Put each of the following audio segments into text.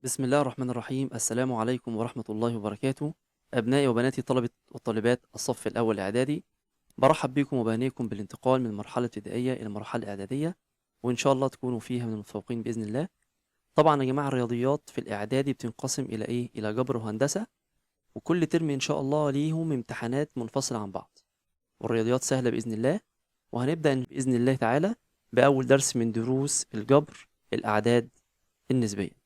بسم الله الرحمن الرحيم. السلام عليكم ورحمة الله وبركاته. أبنائي وبناتي طلبة وطالبات الصف الأول الإعدادي، برحب بكم وبهنيكم بالانتقال من المرحلة الابتدائية إلى المرحلة الإعدادية، وإن شاء الله تكونوا فيها من المتفوقين بإذن الله. طبعا يا جماعة الرياضيات في الإعدادي بتنقسم إلى إيه؟ إلى جبر وهندسة، وكل ترم إن شاء الله ليهم امتحانات منفصلة عن بعض، والرياضيات سهلة بإذن الله. وهنبدأ بإذن الله تعالى بأول درس من دروس الجبر، الأعداد النسبية.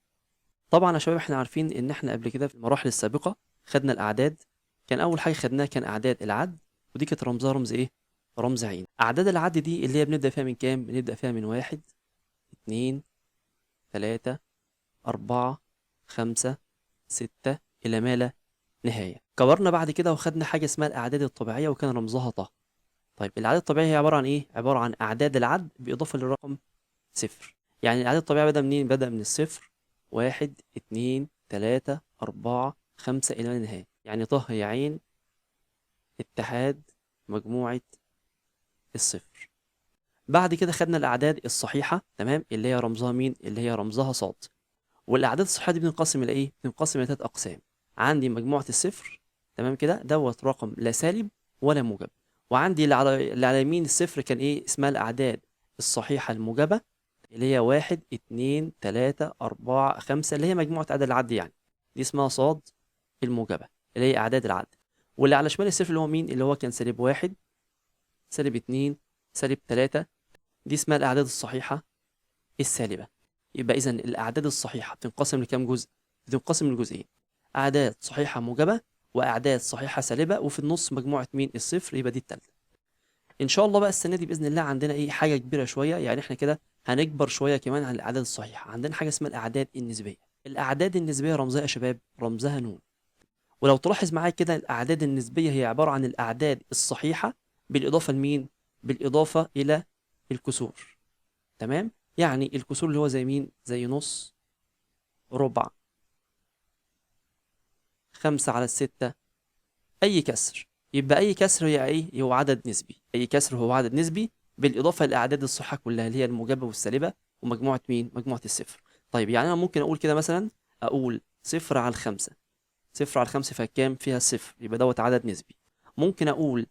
طبعا يا شباب احنا عارفين ان احنا قبل كده في المراحل السابقة خدنا الاعداد. كان اول حاجة خدناها كان اعداد العد، ودي كانت رمزها رمز ايه؟ رمز عين. اعداد العد دي اللي هي بنبدأ فيها من كام؟ بنبدأ فيها من 1 2 3 4 5 6 الى ما لا نهاية. كبرنا بعد كده وخدنا حاجة اسمها الاعداد الطبيعية وكان رمزها طه. طيب الاعداد الطبيعية هي عبارة عن ايه؟ عبارة عن اعداد العد باضافة للرقم صفر. يعني الاعداد الطبيعية بدأ منين؟ بدأ من الصفر، 1 2 3 4 5 إلى ما لا نهاية. يعني طه هي عين اتحاد مجموعة الصفر. بعد كده خدنا الأعداد الصحيحة، تمام، اللي هي رمزها مين؟ اللي هي رمزها صاد. والأعداد الصحيحة دي بننقسم إلى إيه؟ بننقسم إلى 3 أقسام. عندي مجموعة الصفر، تمام كده، دوت رقم لا سالب ولا موجب. وعندي اللي على يمين الصفر كان إيه؟ اسمها الأعداد الصحيحة الموجبة، اللي هي 1 2 3 4 5، اللي هي مجموعة أعداد العد يعني. دي اسمها صاد الموجبة، اللي هي أعداد العد. واللي على شمال الصفر اللي هو مين؟ اللي هو كان -1 -2 -3، دي اسمها الأعداد الصحيحة السالبة. يبقى إذا الأعداد الصحيحة بتنقسم لكام جزء؟ بتنقسم لجزئين: أعداد صحيحة موجبة وأعداد صحيحة سالبة، وفي النص مجموعة مين؟ الصفر، يبقى دي التالتة. إن شاء الله بقى السنة دي بإذن الله عندنا إيه؟ حاجة كبيرة شوية، يعني إحنا كده هنكبر شوية كمان عن الأعداد الصحيحة. عندنا حاجة اسمها الأعداد النسبية. الأعداد النسبية رمزها يا شباب؟ رمزها نون. ولو تلاحظ معايا كده الأعداد النسبية هي عبارة عن الأعداد الصحيحة بالإضافة لمين؟ بالإضافة إلى الكسور. تمام؟ يعني الكسور اللي هو زي مين؟ زي نص، ربع، 5/6، أي كسر. يبقى أي كسر هي إيه؟ هو عدد نسبي. أي كسر هو عدد نسبي بالإضافة للأعداد الصحيحة كلها اللي هي الموجبة والسالبة ومجموعة مين؟ مجموعة الصفر. طيب يعني أنا ممكن أقول كده مثلا، أقول 0/5. 0/5 فيها كام؟ فيها الصفر، يبقى دوت عدد نسبي. ممكن أقول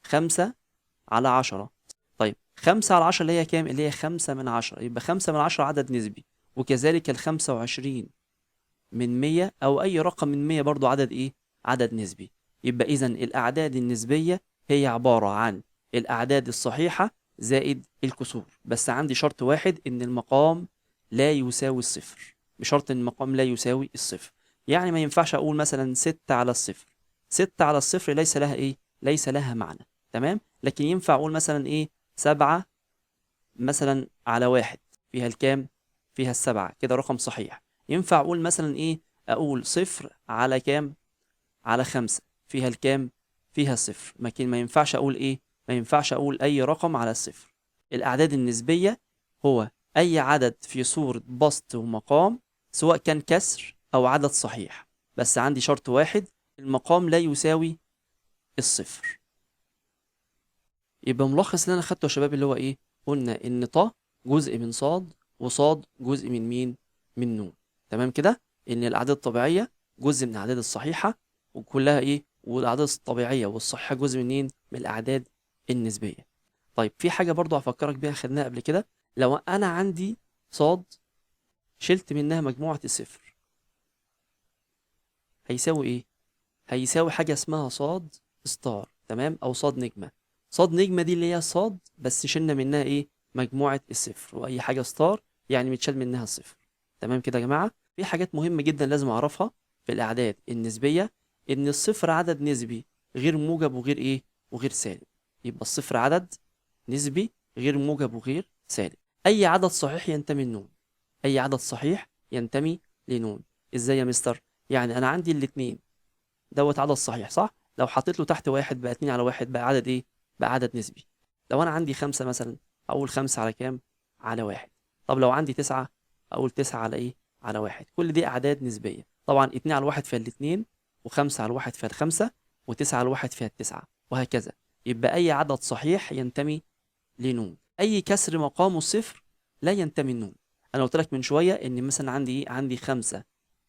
5/10. طيب 5/10 اللي هي كام؟ اللي هي 5/10، يبقى 5/10 عدد نسبي. وكذلك ال25/100 أو أي رقم من 100 برضو عدد إيه؟ عدد نسبي. يبقى إذا الأعداد النسبية هي عبارة عن الأعداد الصحيحة زائد الكسور، بس عندي شرط واحد، إن المقام لا يساوي الصفر. بشرط إن المقام لا يساوي الصفر. يعني ما ينفعش أقول مثلا 6/0. 6/0 ليس لها إيه؟ ليس لها معنى. تمام؟ لكن ينفع أقول مثلا إيه؟ 7 مثلا على 1، فيها الكام؟ فيها السبعة، كده رقم صحيح. ينفع أقول مثلا إيه؟ أقول 0 على كام؟ على 5، فيها الكام؟ فيها الصفر. لكن ما ينفعش أقول إيه؟ ما ينفعش أقول أي رقم على الصفر. الأعداد النسبية هو أي عدد في صورة بسط ومقام، سواء كان كسر أو عدد صحيح، بس عندي شرط واحد: المقام لا يساوي الصفر. يبقى ملخص اللي أنا خدته يا شباب اللي هو إيه؟ قلنا إن جزء من صاد، وصاد جزء من مين؟ من نون. تمام كده؟ إن الأعداد الطبيعية جزء من الأعداد الصحيحة، وكلها إيه؟ والأعداد الطبيعية والصحيحة جزء منين؟ من الأعداد النسبية. طيب في حاجة برضو هفكرك بيها خدناها قبل كده. لو أنا عندي صاد شلت منها مجموعة الصفر، هيساوي إيه؟ هيساوي حاجة اسمها صاد ستار، تمام، أو صاد نجمة. صاد نجمة دي اللي هي صاد بس شلنا منها إيه؟ مجموعة الصفر. وأي حاجة ستار يعني متشال منها الصفر. تمام كده يا جماعة؟ في حاجات مهمة جدا لازم أعرفها في الأعداد النسبية: إن الصفر عدد نسبي غير موجب وغير إيه؟ وغير سالب. يبقى الصفر عدد نسبي غير موجب وغير سالب. أي عدد صحيح ينتمي لنون. أي عدد صحيح ينتمي لنون. إزاي يا مستر؟ يعني أنا عندي الاتنين، دوت عدد صحيح صح؟ لو حطيت له تحت واحد بقى 2/1، بقى عدد ايه؟ بقى عدد نسبي. لو انا عندي 5 مثلا، اقول 5 على كام؟ على 1. طب لو عندي 9، اقول 9 على ايه؟ على 1. كل دي اعداد نسبية. طبعا 2/1 فيها الاتنين، و5/1 فيها الخمسة، و9/1 فيها التسعة، وهكذا. يبقى اي عدد صحيح ينتمي لنون. اي كسر مقامه صفر لا ينتمي لنون. انا قلت لك من شوية ان مثلا عندي ايه؟ عندي 5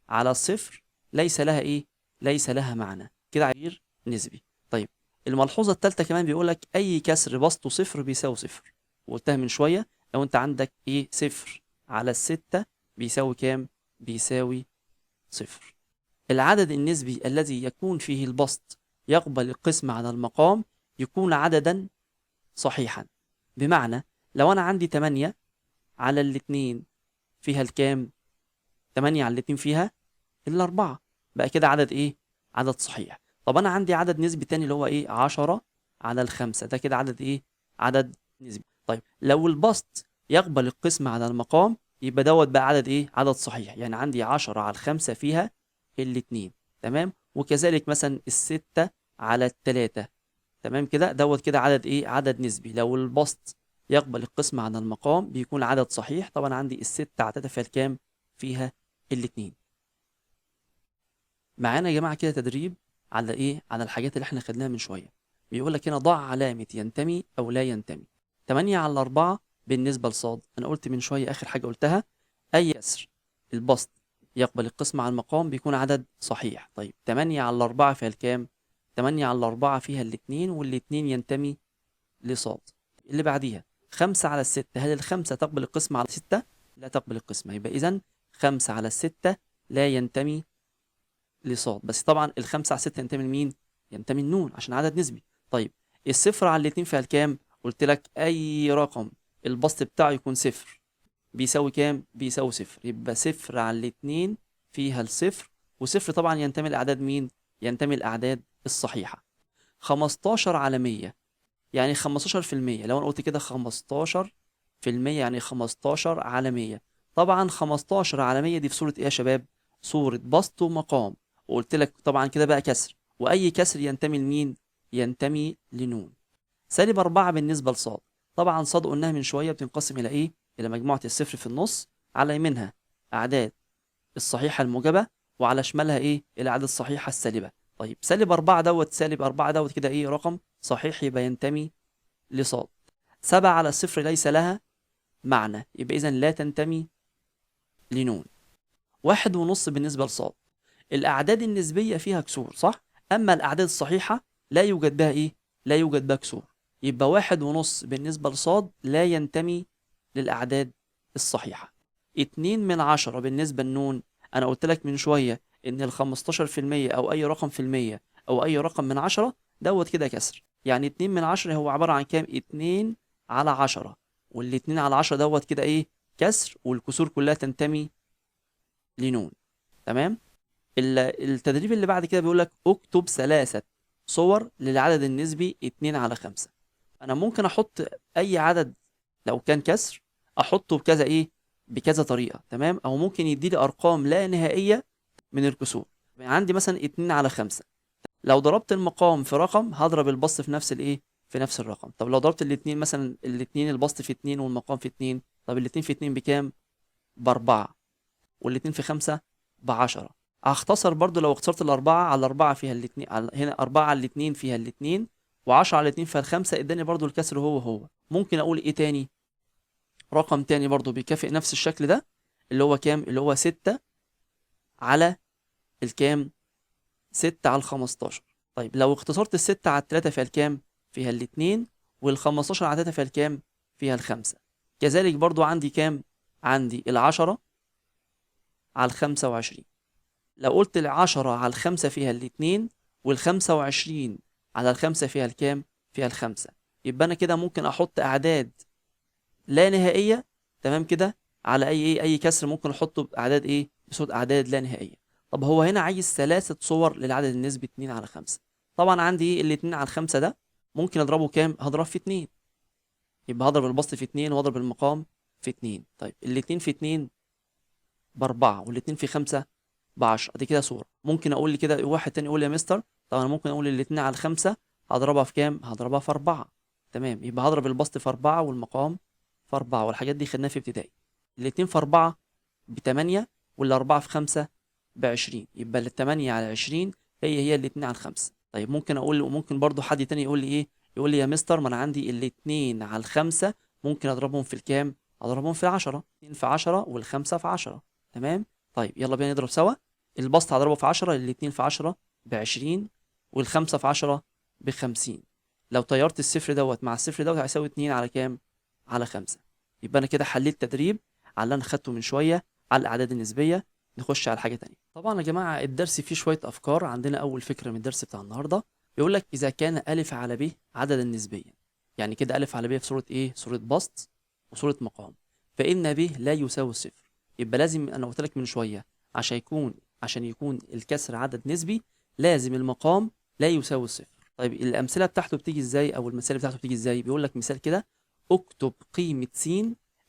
على الصفر ليس لها ايه؟ ليس لها معنى، كده عبير نسبي. طيب الملحوظة الثالثة كمان بيقول لك أي كسر بسطه صفر بيساوي صفر، وقلتها من شوية. لو أنت عندك إيه صفر على الستة بيساوي كام؟ بيساوي صفر. العدد النسبي الذي يكون فيه البسط يقبل القسمة على المقام يكون عددا صحيحا. بمعنى لو أنا عندي 8 على الاتنين فيها الكام؟ 8 على الاتنين فيها الأربعة، بقى كده عدد إيه؟ عدد صحيح. طب أنا عندي عدد نسبي تاني اللي هو إيه؟ 10 على الخمسة، ده كده عدد إيه؟ عدد نسبي. طيب لو البسط يقبل القسمة على المقام يبقى دوت بقى عدد إيه؟ عدد صحيح. يعني عندي 10 على الخمسة فيها الاتنين، تمام؟ وكذلك مثلا الستة على التلاتة، تمام كده، دوت كده عدد إيه؟ عدد نسبي. لو البسط يقبل القسمة على المقام بيكون عدد صحيح. طبعا عندي الستة على تلاتة فيها الكام؟ فيها الاتنين. معانا يا جماعة كده تدريب على ايه؟ على الحاجات اللي احنا خدناها من شوية. بيقول لك هنا ضع علامة ينتمي او لا ينتمي. 8 على 4 بالنسبة لصاد، انا قلت من شوية اخر حاجة قلتها اي كسر البسط يقبل القسمة على المقام بيكون عدد صحيح. طيب 8 على 4 فيها الكام؟ 8 على 4 فيها الاتنين، والاتنين ينتمي لصاد. اللي بعديها 5 على 6، هل الخمسة تقبل القسمة على 6؟ لا تقبل القسمة، يبقى اذا 5 على 6 لا ينتمي لصاد. بس طبعا الخمسة على ستة ينتمي لمين؟ ينتمي النون عشان عدد نسبي. طيب الصفر على الاتنين فيها الكام؟ قلت لك أي رقم البسط بتاعه يكون صفر بيساوي كام؟ بيساوي صفر. يبقى صفر على الاتنين فيها الصفر، وصفر طبعا ينتمي لأعداد مين؟ ينتمي الأعداد الصحيحة. 15 على 100 يعني 15%. لو أنا قلت كده 15% يعني 15 على 100. طبعا 15 على 100 دي في صورة إيه يا شباب؟ صورة بسط ومقام. وقلت لك طبعا كده بقى كسر، وأي كسر ينتمي لمين؟ ينتمي لنون. سالب 4 بالنسبة لصاد. طبعا صاد قلناها من شوية بتنقسم إلى إيه؟ إلى مجموعة الصفر في النص، على يمينها أعداد الصحيحة الموجبة، وعلى شمالها إيه؟ الأعداد الصحيحة السالبة. طيب سالب 4 دوت، سالب 4 دوت كده إيه؟ رقم صحيح، يبقى ينتمي لصاد. 7 على الصفر ليس لها معنى، يبقى إذا لا تنتمي لنون. 1.5 بالنسبة لصاد. الأعداد النسبية فيها كسور صح؟ أما الأعداد الصحيحة لا يوجد بها إيه؟ لا يوجد بها كسور. يبقى 1.5 بالنسبة لصاد لا ينتمي للأعداد الصحيحة. 2/10 بالنسبة لنون. أنا قلت لك من شوية إن 15% أو أي رقم في المية أو أي رقم من 10 دوت كده كسر. يعني 2/10 هو عبارة عن كام؟ 2 على 10، والاتنين على 10 دوت كده إيه؟ كسر، والكسور كلها تنتمي لنون. تمام؟ التدريب اللي بعد كده بيقول لك اكتب 3 صور للعدد النسبي 2 على 5. انا ممكن احط اي عدد لو كان كسر احطه بكذا ايه؟ بكذا طريقة، تمام؟ او ممكن يديلي ارقام لا نهائية من الكسور. يعني عندي مثلا 2 على 5، لو ضربت المقام في رقم هضرب البسط في نفس الايه؟ في نفس الرقم. طب لو ضربت الاثنين، مثلا الاثنين البسط في 2 والمقام في 2، طب الاثنين في 2 بكام؟ ب4. والاتنين في 5 ب10. هختصر برضو لو اختصرت الأربعة على الأربعة فيها الاتنين، هنا 4 على الاتنين فيها الاتنين، و10 على الاتنين فيها الخمسة، اداني برضو الكسر هو. ممكن أقول إيه تاني؟ رقم تاني برضو بيكافئ نفس الشكل ده، اللي هو كام؟ اللي هو 6 على الكام؟ 6 على ال15. طيب لو اختصرت الستة على التلاتة فيها الكام؟ فيها الاتنين، وال15 على التلاتة فيها الكام؟ فيها الخمسة. كذلك برضو عندي كام؟ عندي ال10 على ال25. لو قلت 10 على 5 فيها الاتنين، وال25 على الخمسة فيها الكام؟ فيها الخمسة. يبقى أنا كده ممكن أحط أعداد لا نهائية، تمام كده، على أي كسر ممكن أحطه بأعداد إيه؟ بصوت أعداد لا نهائية. طب هو هنا عايز 3 صور للعدد النسبي 2 على 5. طبعا عندي إيه؟ الاتنين على 5 ده ممكن أضربه كام؟ هضرب في 2، يبقى هضرب البسط في 2 وأضرب المقام في 2. طيب الاتنين في 2 ب4، والاتنين في 5 ب10. دي كده صورة. ممكن اقول لي كده واحد تاني يقول لي يا مستر، طب انا ممكن اقول الاتنين على الخمسة هضربها في كام؟ هضربها في 4. تمام، يبقى هضرب البسط في 4 والمقام في 4، والحاجات دي خدناها في ابتدائي. الاتنين في 4 ب8، والأربعة في 5 ب20، يبقى ال8 على 20 هي الاتنين على الخمسة. طيب ممكن اقول، وممكن برضو حد تاني يقول لي ايه؟ يقول لي يا مستر ما انا عندي الاتنين على الخمسة ممكن اضربهم في الكام؟ اضربهم في 10. 2 في 10 والخمسة في 10. تمام. طيب يلا بينا نضرب سوا. البسط هضربه في 10، الاتنين في 10 ب20، والخمسة في 10 ب50. لو طيرت الصفر دوت مع الصفر دوت هيساوي 2 على كام؟ على 5. يبقى انا كده حليت تدريب على اللي انا خدته من شويه على الاعداد النسبيه. نخش على حاجه تانية. طبعا يا جماعه الدرس فيه شويه افكار. عندنا اول فكره من الدرس بتاع النهارده بيقول لك اذا كان الف على ب عددا نسبيا. يعني كده الف على ب في صوره ايه؟ صوره بسط وصوره مقام. فان ب لا يساوي الصفر. يبقى لازم، انا قلت لك من شويه، عشان يكون الكسر عدد نسبي لازم المقام لا يساوي الصفر. طيب الامثله بتاعته بتيجي ازاي، او المثال بتاعته بتيجي ازاي؟ بيقول لك مثال كده: اكتب قيمه س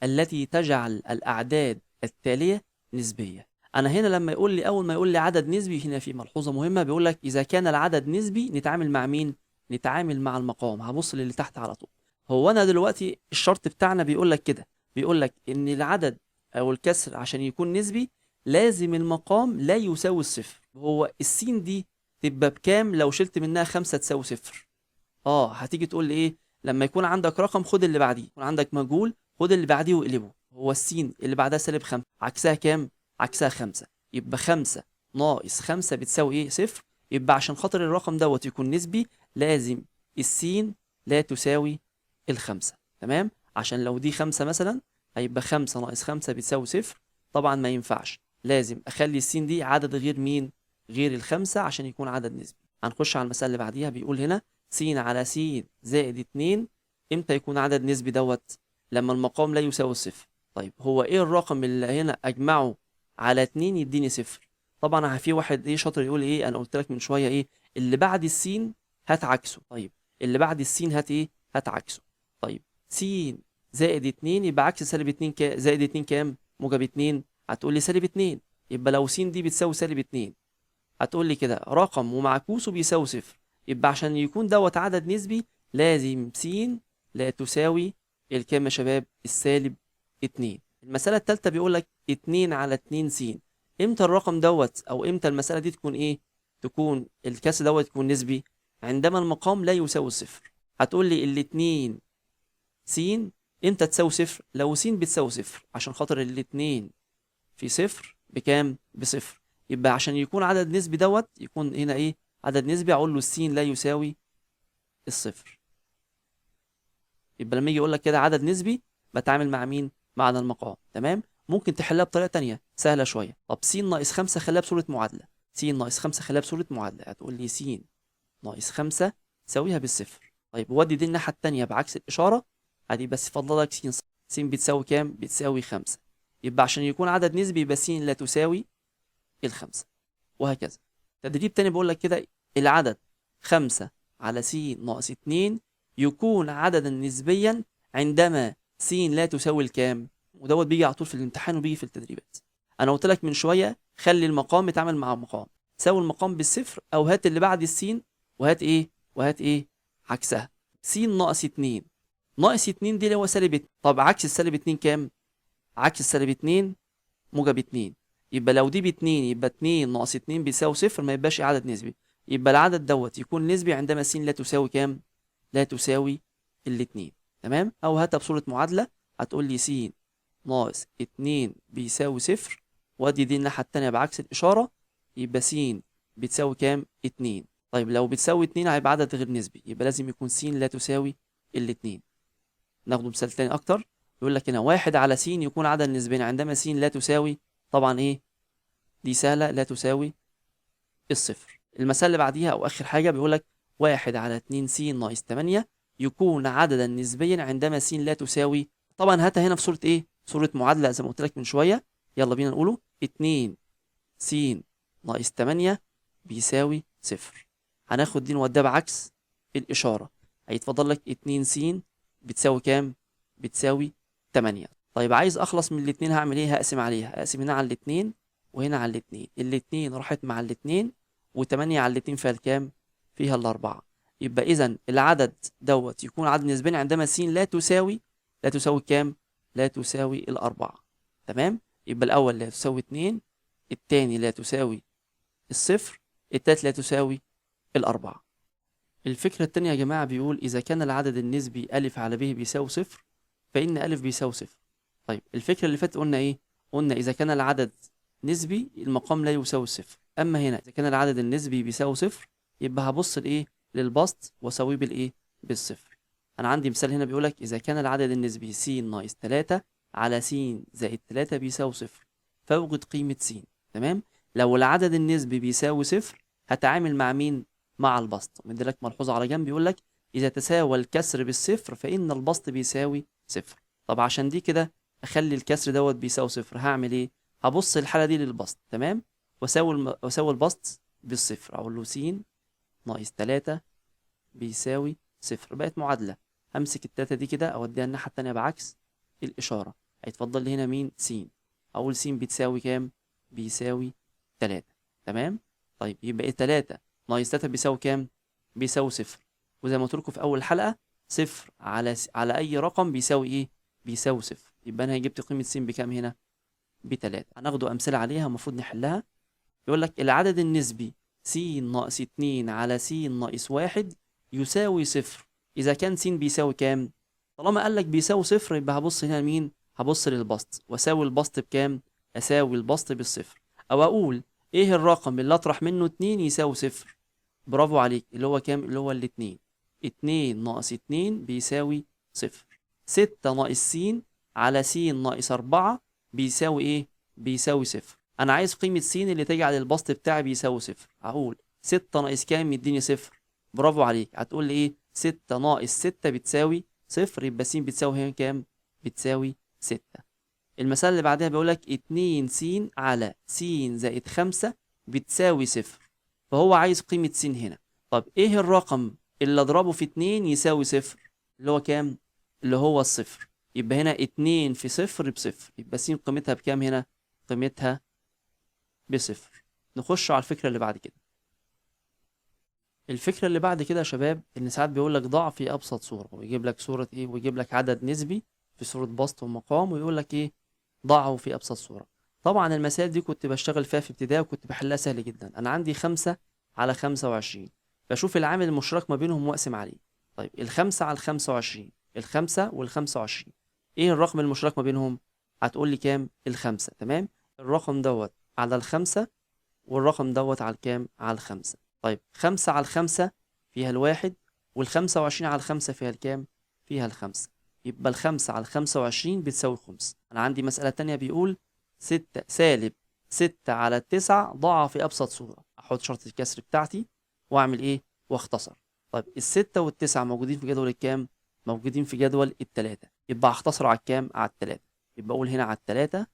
التي تجعل الاعداد التاليه نسبيه. انا هنا لما يقول لي، اول ما يقول لي عدد نسبي، هنا في ملحوظه مهمه. بيقول لك اذا كان العدد نسبي نتعامل مع مين؟ نتعامل مع المقام. هبص للي تحت على طول. هو انا دلوقتي الشرط بتاعنا بيقول لك كده، بيقول لك ان العدد او الكسر عشان يكون نسبي لازم المقام لا يساوي الصفر. هو السين دي تبقى بكام لو شلت منها 5 تساوي صفر؟ هتيجي تقول لي ايه؟ لما يكون عندك رقم خد اللي بعديه، يكون عندك مجهول خد اللي بعديه واقلبه. هو السين اللي بعدها سالب 5 عكسها كام؟ عكسها 5. يبقى 5 ناقص 5 بتساوي ايه؟ صفر. يبقى عشان خاطر الرقم دوت يكون نسبي لازم السين لا تساوي الخمسة. تمام؟ عشان لو دي 5 مثلا هيبقى 5 ناقص 5 بتساوي صفر. طبعا ما ينفعش، لازم اخلي السين دي عدد غير مين؟ غير الخمسة عشان يكون عدد نسبي. هنخش على المسألة اللي بعديها. بيقول هنا س على س زائد 2 امتى يكون عدد نسبي دوت؟ لما المقام لا يساوي الصفر. طيب هو ايه الرقم اللي هنا اجمعه على 2 يديني صفر؟ طبعا في واحد ايه شاطر يقول ايه، انا قلت لك من شويه ايه اللي بعد السين هات عكسه. طيب اللي بعد السين هات ايه؟ هات عكسه. طيب س زائد 2 يبقى عكس سالب 2 زائد 2 كام؟ موجب 2. هتقول لي سالب 2. يبقى لو س دي بتساوي سالب 2 هتقول لي كده رقم ومعكوسه بيساوي صفر. يبقى عشان يكون دوت عدد نسبي لازم س لا تساوي الكام يا شباب؟ السالب 2. المسألة التالتة بيقول لك 2 على 2 س. امتى الرقم دوت او امتى المسألة دي تكون ايه؟ تكون الكسر دوت يكون نسبي عندما المقام لا يساوي الصفر. هتقول لي الاتنين س امتى تساوي صفر؟ لو س بتساوي صفر، عشان خاطر الاتنين في صفر بكام؟ بصفر. يبقى عشان يكون عدد نسبي دوت يكون هنا ايه؟ عدد نسبي. اقول له السين لا يساوي الصفر. يبقى لما يجي يقول لك كده عدد نسبي بتعامل مع مين؟ مع المقام. تمام؟ ممكن تحلها بطريقه تانية سهله شويه. طب س ناقص 5 خليها بصوره معادله. س ناقص 5 خليها بصوره معادله. هتقول لي س ناقص 5 تساويها بالصفر. طيب ودي دي الناحيه التانية بعكس الاشاره. ادي بس فضل لك س بتساوي كام؟ بتساوي 5. يبقى عشان يكون عدد نسبي يبقى س لا تساوي الخمسة، وهكذا. تدريب تاني بقول لك كده: العدد 5 على س ناقص 2 يكون عددا نسبيا عندما س لا تساوي الكام؟ ودوت بيجي على طول في الامتحان وبيجي في التدريبات. انا قلت لك من شويه خلي المقام يتعامل مع المقام، ساوي المقام بالصفر او هات اللي بعد السين وهات ايه؟ وهات ايه؟ عكسها. س ناقص 2، ناقص 2 دي اللي هو سالب 2. طب عكس السالب 2 كام؟ عكس السالب 2 موجب 2. يبقى لو دي ب2 يبقى 2 ناقص 2 بيساوي صفر، ما يبقاش عدد نسبي. يبقى العدد دوت يكون نسبي عندما س لا تساوي كام؟ لا تساوي الاتنين. تمام؟ او هاتها بصورة معادلة. هتقول لي س ناقص 2 بيساوي صفر، وادي دي الناحية التانية بعكس الإشارة. يبقى س بتساوي كام؟ 2. طيب لو بتساوي 2 هيبقى عدد غير نسبي، يبقى لازم يكون س لا تساوي الاتنين. ناخده مثال تاني أكتر. يقول لك هنا 1 على س يكون عدد نسبي عندما س لا تساوي، طبعا ايه؟ دي سهلة، لا تساوي الصفر. المسألة اللي بعديها أو آخر حاجة بيقول لك 1 على 2 س ناقص 8 يكون عددا نسبيا عندما س لا تساوي. طبعا هاتها هنا في صورة إيه؟ صورة معادلة زي ما قلت لك من شوية. يلا بينا نقوله: 2 س ناقص 8 بيساوي صفر. هناخد دي نوديها بعكس الإشارة. هيتفضل لك 2 س بتساوي كام؟ بتساوي 8. طيب عايز أخلص من الاتنين هعمل إيه؟ هقسم عليها. هقسم هنا على الاتنين وهنا على الاتنين. الاتنين راحت مع الاتنين، وتمانية على الاتنين فيها الكام؟ فيها الأربعة. يبقى إذا العدد دوت يكون عدد نسبي عندما س لا تساوي، لا تساوي كام؟ لا تساوي الأربعة. تمام؟ يبقى الأول لا تساوي 2، التاني لا تساوي الصفر، التالت لا تساوي الأربعة. الفكرة التانية يا جماعة بيقول إذا كان العدد النسبي أ على ب بيساوي صفر فإن أ بيساوي صفر. طيب الفكرة اللي فاتت قلنا إيه؟ قلنا إذا كان العدد نسبي المقام لا يساوي صفر. اما هنا اذا كان العدد النسبي بيساوي صفر يبقى هبص لايه؟ للبسط واساويه بالايه؟ بالصفر. انا عندي مثال هنا بيقول لك اذا كان العدد النسبي س ناقص 3 على س زائد 3 بيساوي صفر فاوجد قيمة س. تمام؟ لو العدد النسبي بيساوي صفر هتعامل مع مين؟ مع البسط. مديلك ملحوظة على جنب بيقول لك إذا تساوى الكسر بالصفر فإن البسط بيساوي صفر. طب عشان دي كده أخلي الكسر دوت بيساوي صفر هعمل إيه؟ هبص الحالة دي للبسط. تمام؟ وأساوي البسط بالصفر. أقول له س ناقص 3 بيساوي صفر. بقت معادلة. همسك التلاتة دي كده أوديها الناحية التانية بعكس الإشارة. هيتفضل لي هنا مين؟ س. أقول س بتساوي كام؟ بيساوي 3. تمام؟ طيب يبقى 3 ناقص 3 بيساوي كام؟ بيساوي صفر. وزي ما قلت لكم في أول حلقة صفر على أي رقم بيساوي إيه؟ بيساوي صفر. يبقى أنا جبت قيمة س بكام هنا؟ ب3. هناخده أمثلة عليها المفروض نحلها. يقول لك العدد النسبي س ناقص 2 على س ناقص 1 يساوي صفر إذا كان س بيساوي كام؟ طالما قال لك بيساوي صفر يبقى هبص هنا لمين؟ هبص للبسط واساوي البسط بكام؟ اساوي البسط بالصفر. او اقول ايه الرقم اللي اطرح منه 2 يساوي صفر؟ برافو عليك، اللي هو كام؟ اللي هو الاتنين. 2 ناقص 2 بيساوي صفر. 6 ناقص س على س ناقص 4 بيساوي ايه؟ بيساوي صفر. انا عايز قيمة س اللي تجعل البسط بتاعي بيساوي صفر. هقول 6 ناقص كام يديني صفر؟ برافو عليك. هتقول لي ايه؟ 6 ناقص 6 بتساوي صفر. يبقى س بتساوي هنا كام؟ بتساوي 6. المسألة اللي بعدها بيقول لك 2 س على س زائد 5 بتساوي صفر. فهو عايز قيمة س هنا. طب ايه الرقم اللي اضربه في 2 يساوي صفر؟ اللي هو كام؟ اللي هو الصفر. يبقى هنا 2 في صفر بصفر. يبقى س قيمتها بكام هنا؟ قيمتها بصفر. نخش على الفكرة اللي بعد كده. الفكرة اللي بعد كده يا شباب إن ساعات بيقول لك ضع في أبسط صورة، ويجيب لك صورة إيه؟ ويجيب لك عدد نسبي في صورة بسط ومقام ويقول لك إيه؟ ضعه في أبسط صورة. طبعا المسائل دي كنت بشتغل فيها في ابتدائي وكنت بحلها سهل جدا. أنا عندي 5 على 25 بشوف العامل المشترك ما بينهم وأقسم عليه. طيب الخمسة على 25 الخمسة وال25 إيه الرقم المشترك ما بينهم؟ هتقول لي كام؟ الخمسة. تمام؟ الرقم دوت على الخمسة والرقم دوت على الكام؟ على الخمسة. طيب 5 على 5 فيها الواحد وال25 على 5 فيها الكام؟ فيها الخمسة. يبقى ال5 على 25 بتساوي خمس. أنا عندي مسألة تانية بيقول 6 سالب 6 على 9 ضعها في أبسط صورة. أحط شرط الكسر بتاعتي وأعمل إيه؟ وأختصر. طيب الستة والتسعة موجودين في جدول الكام؟ موجودين في جدول التلاتة. يبقى هختصر على الكام؟ على التلاتة. يبقى أقول هنا على التلاتة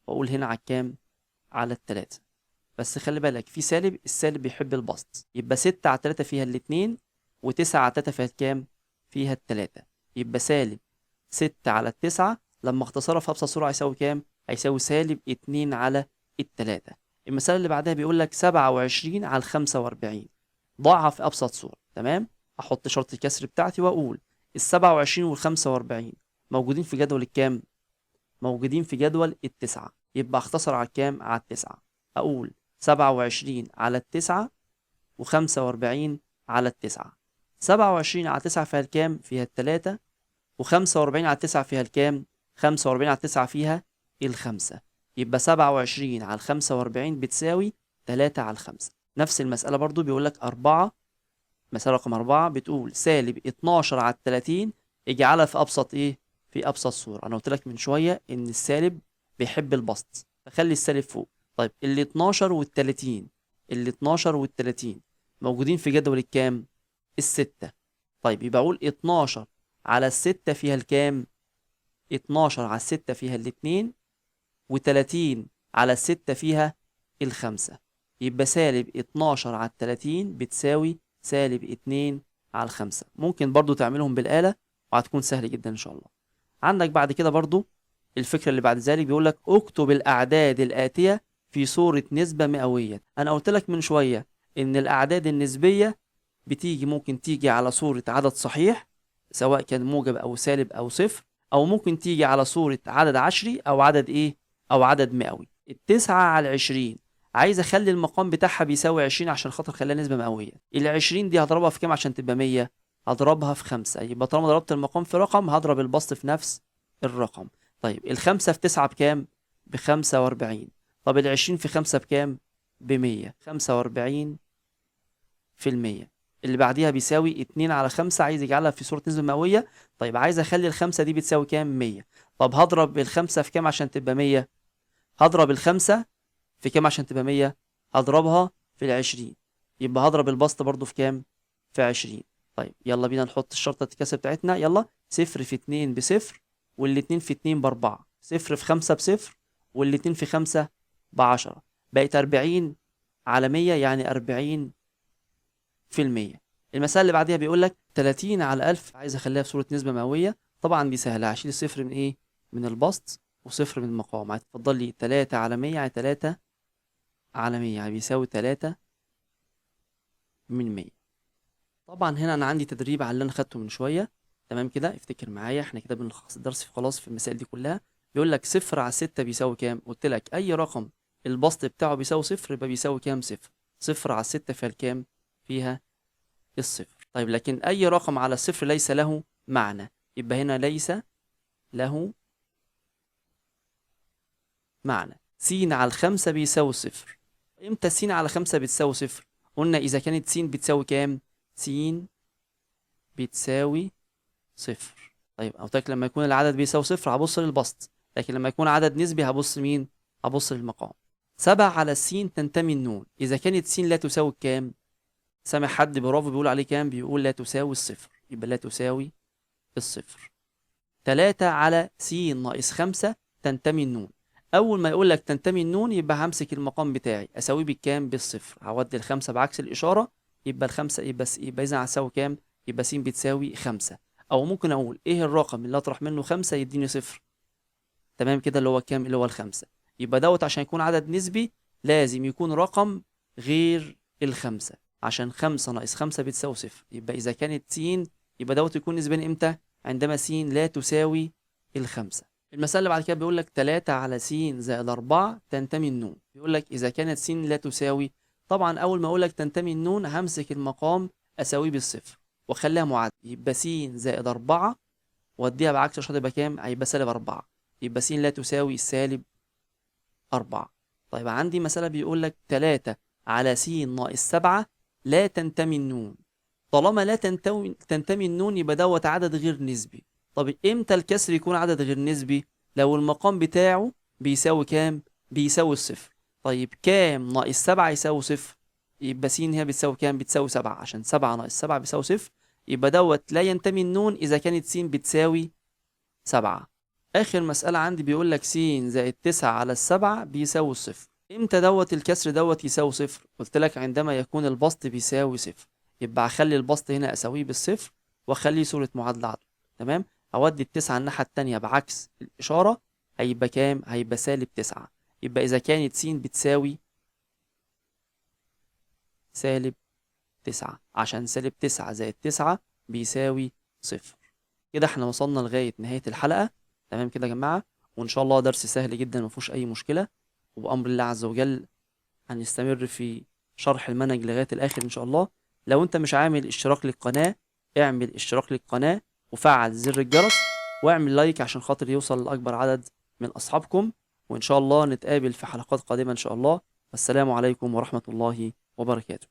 وأقول هنا على الكام؟ على التلاتة. بس خلي بالك في سالب، السالب بيحب البسط. يبقى 6 على 3 فيها الاتنين و9 على 3 فيها الكام؟ فيها التلاتة. يبقى سالب 6 على 9 لما اختصرها في أبسط صورة هيساوي كام؟ هيساوي سالب 2 على التلاتة. المسألة اللي بعدها بيقول لك 27 على 45 ضعها في أبسط صورة. تمام؟ أحط شرط الكسر بتاعتي وأقول ال 27 وال 45 موجودين في جدول الكام؟ موجودين في جدول التسعة. يبقى اختصر على الكام؟ على التسعة. أقول 27 على التسعة و45 على التسعة. 27 على 9 فيها الكام؟ فيها التلاتة. و45 على 9 فيها الكام؟ 45 على 9 فيها الخمسة. يبقى 27 على 45 بتساوي 3 على 5. نفس المسألة برضو بيقول لك 4. مسألة رقم 4 بتقول سالب 12 على 30 اجعلها في أبسط إيه؟ في أبسط صورة. أنا قلت لك من شوية إن السالب بيحب البسط فخلي السالب فوق. طيب ال 12 وال 30 ال 12 وال 30 موجودين في جدول الكام؟ الستة. طيب يبقى أقول 12 على الستة فيها الكام؟ 12 على الستة فيها الاتنين و30 على الستة فيها الخمسة. يبقى سالب 12 على 30 بتساوي سالب 2 على 5. ممكن برضو تعملهم بالآلة وهتكون سهل جدا إن شاء الله. عندك بعد كده برضو الفكرة اللي بعد ذلك بيقول لك اكتب الأعداد الآتية في صورة نسبة مئوية. أنا قلت لك من شوية إن الأعداد النسبية ممكن تيجي على صورة عدد صحيح سواء كان موجب أو سالب أو صفر، أو ممكن تيجي على صورة عدد عشري أو عدد إيه؟ أو عدد مئوي. 9 على 20 عايز أخلي المقام بتاعها بيساوي 20 عشان خاطر أخليها نسبة مئوية. ال20 دي هضربها في كام عشان تبقى 100؟ هضربها في 5. يبقى طالما ضربت المقام في رقم هضرب البسط في نفس الرقم. طيب الخمسة في 9 بكام؟ ب45. طب ال20 في 5 بكام؟ ب100، 45%. اللي بعديها بيساوي 2 على 5، عايز يجعلها في صورة نسبة مئوية. طيب عايز اخلي ال5 دي بتساوي كام؟ 100. طب هضرب ال5 في كام عشان تبقى 100؟ هضرب ال5 في كام عشان تبقى 100؟ هضربها في ال20. يبقى هضرب البسط برضو في كام؟ في 20. طيب يلا بينا نحط الشرطة الكسر بتاعتنا. يلا، 0 في 2 بصفر، والاتنين في 2 ب4، 0 في 5 بصفر، والاتنين في 5 ب10. بقت 40 على 100، يعني 40%. المسألة اللي بعديها بيقول لك 30 على 1000، عايز اخليها في صورة نسبة مئوية. طبعا دي سهلة، هشيل الصفر من ايه؟ من البسط، وصفر من المقام. هتفضل لي 3 على 100، يعني 3 على 100 يعني بيساوي 3 من 100. طبعا هنا انا عندي تدريب على اللي انا خدته من شويه. تمام كده، افتكر معايا، احنا كده بنلخص الدرس خلاص في المسائل دي كلها. بيقول لك 0 على 6 بيساوي كام؟ قلت لك اي رقم البسط بتاعه بيساوي صفر يبقى بيساوي كام؟ صفر. 0 على 6 فيها الكام؟ فيها الصفر. طيب لكن اي رقم على الصفر ليس له معنى، يبقى هنا ليس له معنى. س على 5 بيساوي صفر. امتى س على 5 بتساوي صفر؟ قلنا اذا كانت س بتساوي كام؟ س بتساوي صفر. طيب قلت لك لما يكون العدد بيساوي صفر هبص للبسط، لكن لما يكون عدد نسبي هبص مين؟ هبص للمقام. 7 على س تنتمي النون، إذا كانت س لا تساوي كام؟ سامع حد برافو بيقول عليه كام؟ بيقول لا تساوي الصفر، يبقى لا تساوي الصفر. 3 على س ناقص 5 تنتمي النون. أول ما يقول لك تنتمي النون يبقى همسك المقام بتاعي أساويه بالكام؟ بالصفر. هودي الخمسة بعكس الإشارة، يبقى الخمسة يبقى إذا هساوي كام؟ يبقى س بتساوي 5. أو ممكن أقول إيه الرقم اللي أطرح منه 5 يديني صفر؟ تمام كده، اللي هو كام؟ اللي هو الخمسة. يبقى دوت عشان يكون عدد نسبي لازم يكون رقم غير الخمسة، عشان 5 ناقص 5 بتساوي صفر. يبقى إذا كانت س يبقى دوت يكون نسبيا إمتى؟ عندما س لا تساوي الخمسة. المسألة اللي بعد كده بيقول لك 3 على س زائد 4 تنتمي النون. بيقول لك إذا كانت س لا تساوي، طبعا أول ما أقول لك تنتمي النون همسك المقام أساويه بالصفر وأخليها معادلة. يبقى س زائد 4 وأديها بعكس الإشارة يبقى كام؟ هيبقى سالب 4. يبقى س لا تساوي سالب 4. طيب عندي مسألة بيقول لك 3 على س ناقص 7 لا تنتمي النون. طالما لا تنتمي النون يبقى دوت عدد غير نسبي. طب امتى الكسر يكون عدد غير نسبي؟ لو المقام بتاعه بيساوي كام؟ بيساوي الصفر. طيب كام ناقص 7 يساوي صفر؟ يبقى س هي بتساوي كام؟ بتساوي 7، عشان 7 ناقص 7 بيساوي صفر. يبقى دوت لا ينتمي النون إذا كانت س بتساوي 7. آخر مسألة عندي بيقول لك س زائد 9 على 7 بيساوي الصفر. امتى دوت الكسر دوت يساوي صفر؟ قلت لك عندما يكون البسط بيساوي صفر. يبقى هخلي البسط هنا أساويه بالصفر واخليه صورة معادلة عدل. تمام؟ أودي التسعة الناحية التانية بعكس الإشارة، هيبقى كام؟ هيبقى سالب 9. يبقى إذا كانت س بتساوي سالب 9، عشان سالب 9 زائد 9 بيساوي صفر. كده احنا وصلنا لغاية نهاية الحلقة. تمام كده يا جماعة، وإن شاء الله درس سهل جدا مفيهوش أي مشكلة، وبأمر الله عز وجل هنستمر في شرح المنهج لغاية الآخر إن شاء الله. لو أنت مش عامل اشتراك للقناة اعمل اشتراك للقناة وفعل زر الجرس واعمل لايك عشان خاطر يوصل لأكبر عدد من أصحابكم. وإن شاء الله نتقابل في حلقات قادمة إن شاء الله. والسلام عليكم ورحمة الله وبركاته.